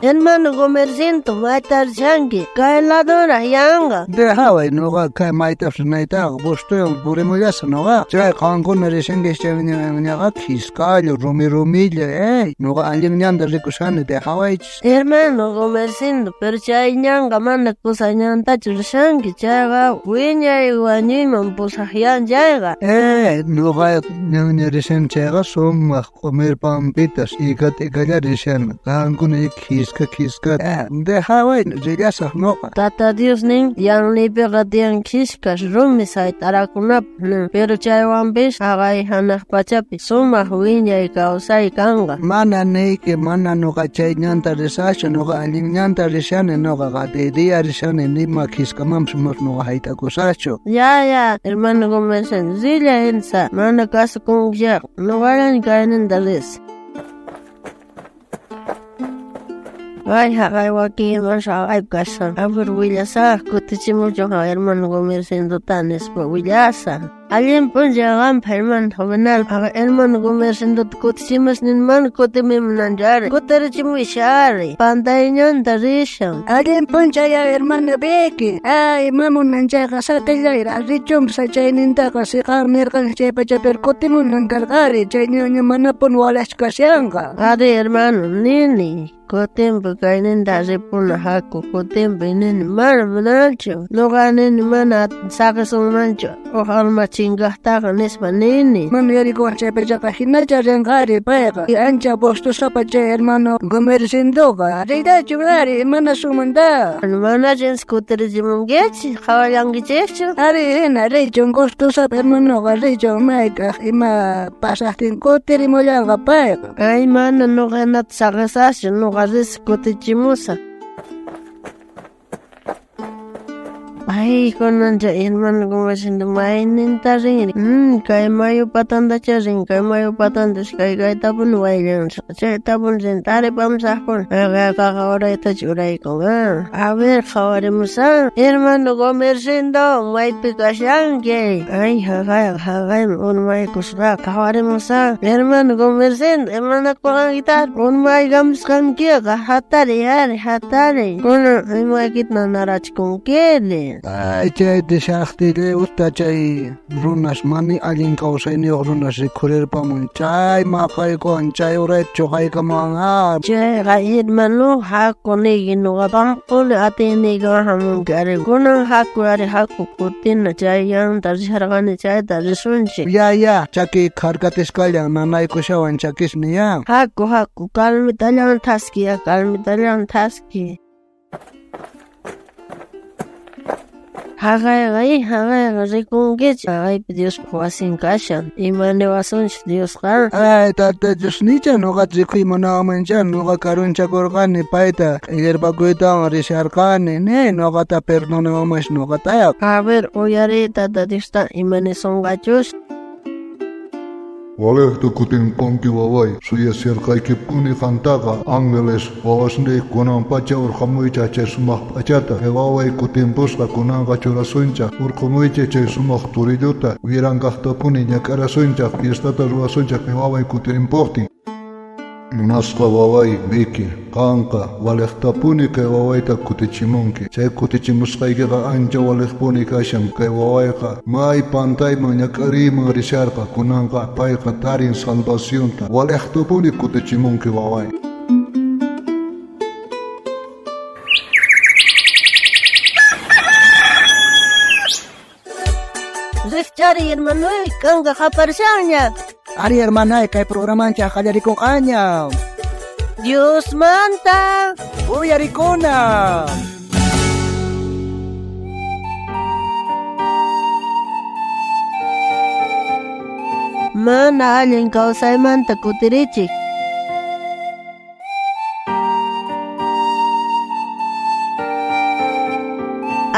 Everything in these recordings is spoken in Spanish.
Hermano comerciante, maitar changi, cae la dora yanga. Deja wey noga kay maitaf naita bostoy buremuyas noga. Chay kankon resenge chavinaga kiskalo romillo noga alimnyanda rikusane deja wey. Hermano comerciante, pero chay nyanga manda kusanyanta chursangi chaga wiña iguaniman pusahyan jaiga. Noga resen chaga som comer pampitas y katikaya resen kankon kiska. Deja wey jigasa noga. Tata Dios ning yang libe gadian kiskas rumi sai tarakunap pero chay wambis agay hanak pachapi sumah wiña ikausay kanga. Mana neike mana noga chay nyanta resasha noga alimnyanta resane noga gadedia resane nima kiska mam sumaf noga haita kusacho. Ya, hermano comerciante, zilla ensa, mana casa con ya, no vayan caen dalis. Ay, wakil masa ay kasan. Abur wilasa, kutichimo jonga hermano comerciante tanes pa wilasa. Alguien pun jangan herman homenal hermano comerciante kutichimas ninman kutimim nanjare. Kuterichimu ishare. Pantainya tarishan. Alguien pun jaya hermano beki. Ay, mamu nanjaka sa tayra. Richum sa jaininta kasi karner kan cepa kutimu nangargari. Jainyo mana pun walas kasyanga. Ade hermano nini. Kotempo kainin dari pun haku kotempo ini mana menancu lokanin mana sakasung mancu ohal macingah takanis panini manu yari ko cepe jaka hina jarang kari paeka anca bostu sapa jay hermano comerciando ka rida chulari mana sumanda mana jens kuteri jimum gechi khawayang gichechu ari ena rei jongostu sapa hermano ka rei jomaika ima pasahtin kuteri moyanga paeka ay mana no ganat sakasasyo no Aris kutichimusa. Ay, konan ja hermano comerciante mainin taring. Kay mayo patanda charing, kay mayo patanda kay tapun wailan. Chay tapun sentare pamsahpon. Ahora ita churay ko nga. A ver, kawaremusa. Hermano comerciante, may pikasyan kay. Ay, hagay, may kusra. Kawaremusa. Hermano comerciante, hermano ko ang itar. May gamskan kiya, hatari. Konan, may kitna narach kong kele. Chay deshaktile usta chay runas mani alin kausayni runas rikurir pamun chay makay kon chay uret chokay kamanga chay kahit manu hako nigi nuga pangkul ati niga hamun kare kunang hako kutin na chay yang tari haragani chay tari sunchi ya chaki karkatis kalyang nanay ko siyawan chakis niya hako kalmi talyang taski Hagay rekungge ay Dios kuasin kasyan imane wasun Dios kar ay tata Dios nicha noga zikhi manaman chan noga karun chakorkan ni paita yerbaguita risharkan ne noga ta perdone omas noga ta a ver oyare tata Dios ta imane son gachos Valehto kutin konki vavai, suja serkai puni kantaga, angeles, vavasne kunan pacha urkamuicha che sumah pachata, e vavai kutin posta kunan kachura suncha, urkamuicha che sumah turidota, virangahta puni nyakara suncha, fiestata rua suncha, e vavai kutin importi. Naska vavai beki, kanka, valehta puni ke vavai ta kutichimonki, che kutichimuskaike ka anja valeh puni kashan ke vavai ka, mai pantai manyakari mangarisharka kunanka pai ka tarin salvación ta, valehta puni kutichimonki vavai. Zifchari hermano kanga kaparsanya Ari hermana kay programan cha kajari ko kanya Dios manta Uy arikona Mana alin kausay manta kutirichik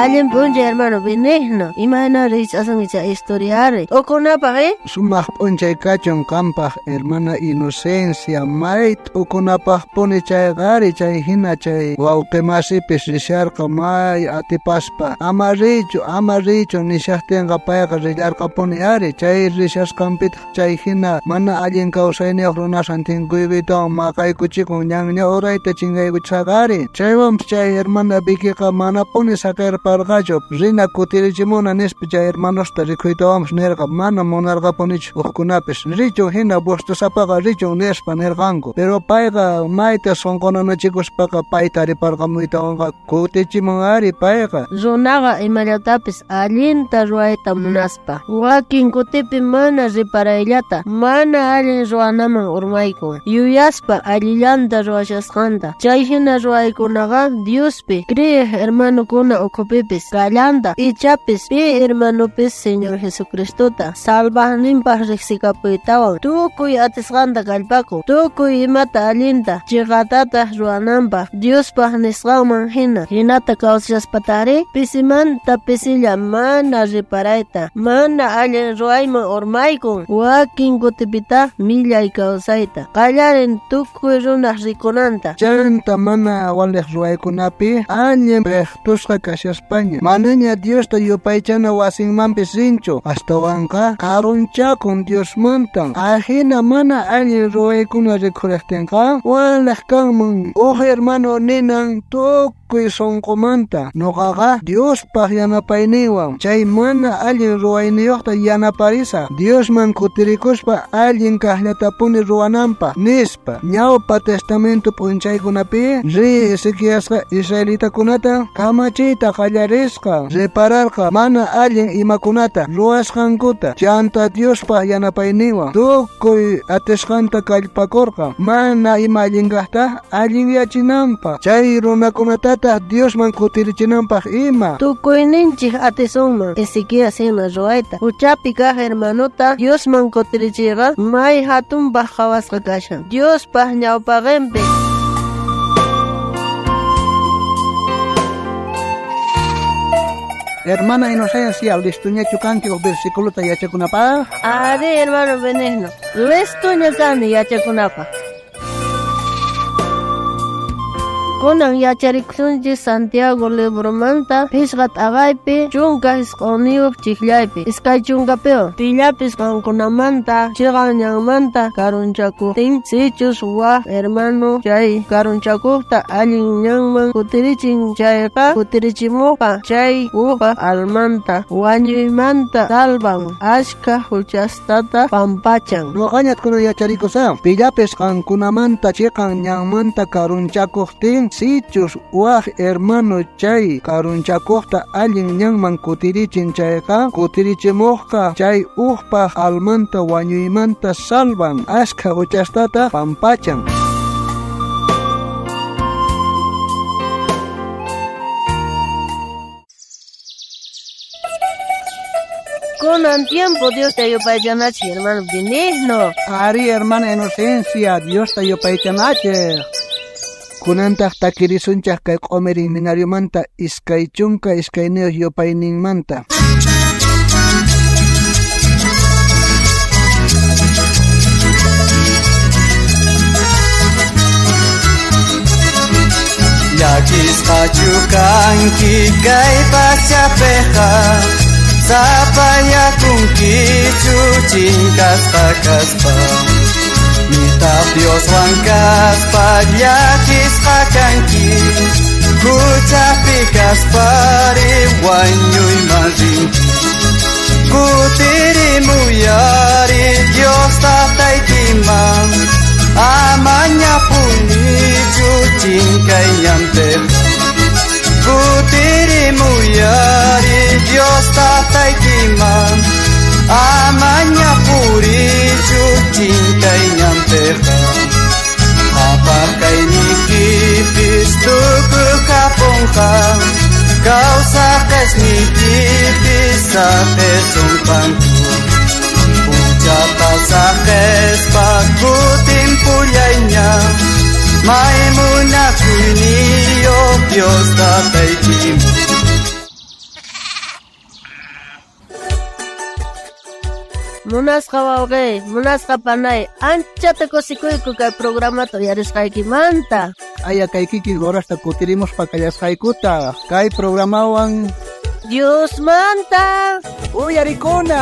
Allen punche hermano Benigno. Imagina rechazan esa historia. Okunapa, Sumaq p'unchay kachun qampaq hermana Inocencia mayt ukunapaq puni chaygari chay hina chay wawqimasipis risharqa may atipaspa ama richu nishaqtinqa payqa rillarqapuni ari chay rishasqanpitaq chay hina mana allin kawsayniyuq runasan tinkuypitawan maqaykuchikun ñanña urayta chinkaykuchaqari chaywanpas chay hermana Vickyqa mana puni saqirparqachu rina kutirichimuna nispa chay hermanosta rikhuytawanpas nirqa mana munarqapunichu uqkunapis richu hina bustusapaqa richu nispa nirqanku pero payqa mayta sonqonanachikuspaqa payta riparqamuytawanqa kutichimun ari payqa runaqa imallatapis allinta ruwayta munaspa wakin kutipi mana riparayllata mana allin ruwanaman urmaykun yuyaspa allillanta ruwashasqanta chay hina ruwaykunaqa Diospi kriyiq hermanukuna ukupipis kallanta ichapis pi hermanupis Señor Jesucristota salvaqninpaq riqsikapuytawan tukuy atisqanta kallpaku tukuy imata allinta chiqatata ruwananpaq Diospaq nisqanman hinata kawsashpatari pisimanta pisilla mana riparayta mana allin ruwayman urmaykun wakin kutipita millay kawsayta qallarin tukuy runaq rikunanta chanta mana waliq ruwaykunapi allin pektusqa kashaspaña manaña Diosta yupaychana wasinmanpis rinchu ashtawanqa karunchakun Diosmantan ajina mana allin ruwaykuna rikhuriqtinqa waliq kanman hermano ninan tukuy sonqomanta nuqaqa Diospaq yanapayniwan chay mana allin ruwayniyuqta yanaparisa Diosman kutirikuspa allin kaqllatapuni ruwananpaq nispa ñawpa testamento p'unchaykunapi Ezequiasqa israelitakunata kamachiyta qallarisqa ripararqa mana allin imakunata ruwasqankuta chanta Diospaq yanapayniwan tukuy atishqanta kallpakurqa mana ima allinkaqta allinyachinanpaq chay runakunatataq Diosman kutirichinanpaq ima tukuyninchik atisunman Ezequias hina ruwayta huchapi kaq hermanuta Diosman kutirichiyqa may hatunpaq qhawasqa kashan Diospaq ñawpaqinpi Hermana Inocencia, listuñachu kanki o versículo yachakunapaq? Ari hermano Benigno, listuña kani yachakunapaq. Kunan yacharikusunchik Santiago libromanta pishqat aqaypi chunka isquniyuq chiklaypi iskay chunkapiwan pillapis qankunamanta chiqanñanmanta karunchakuqtin sichus waq hermano chay karunchakuqta allin ñanman kutirichin chayqa kutirichimuqa chay uqa almanta wañuymanta salvan ashka huchastata pampachan Nuqañat kunan yacharikusa pillapis qankunamanta chiqanñanmanta karunchakuqtin sichus waq hermano chay karunchakuqta allin ñanman kutirichin chayqa kutirichimuqqa chay uqpaq almanta wañuymanta salvan ashka huchastata pampachan Kunan tiempo Dios te ayupaychanachi hermano Benigno Ari hermana Inocencia Dios te ayupaychanachi Kunantaq takirisunchaq kay q'umiri minariumanta iskay chunka iskayniyuq yupayninmanta Llakisqachu kanki kay pachapiqa sapayakunkichu chinkasqa kaspa Mitaq Dioswan kaspa llakisqa kanki Kuchapi kaspari wañuyman rinki Kutirimuyari Dios tataykiman Amañapunichu chinkayñampiqa Kutirimuyari Dios tataykiman Amañapurichu chinkayñampiqa Apaqaynikipis tukukapunqa Kawsaqesnikipis saqesunqanku Puchata saqespa kutinpullayña Maymunakuyniyo Dios tataykiman Munasqa wawqi, munasqa panay, anchata kusikuyku kay programato yarisqaykimanta. Aya kay kiki horasta kutirimos pakayasqaykuta. Kay programawan Dios manta. uyarikuna.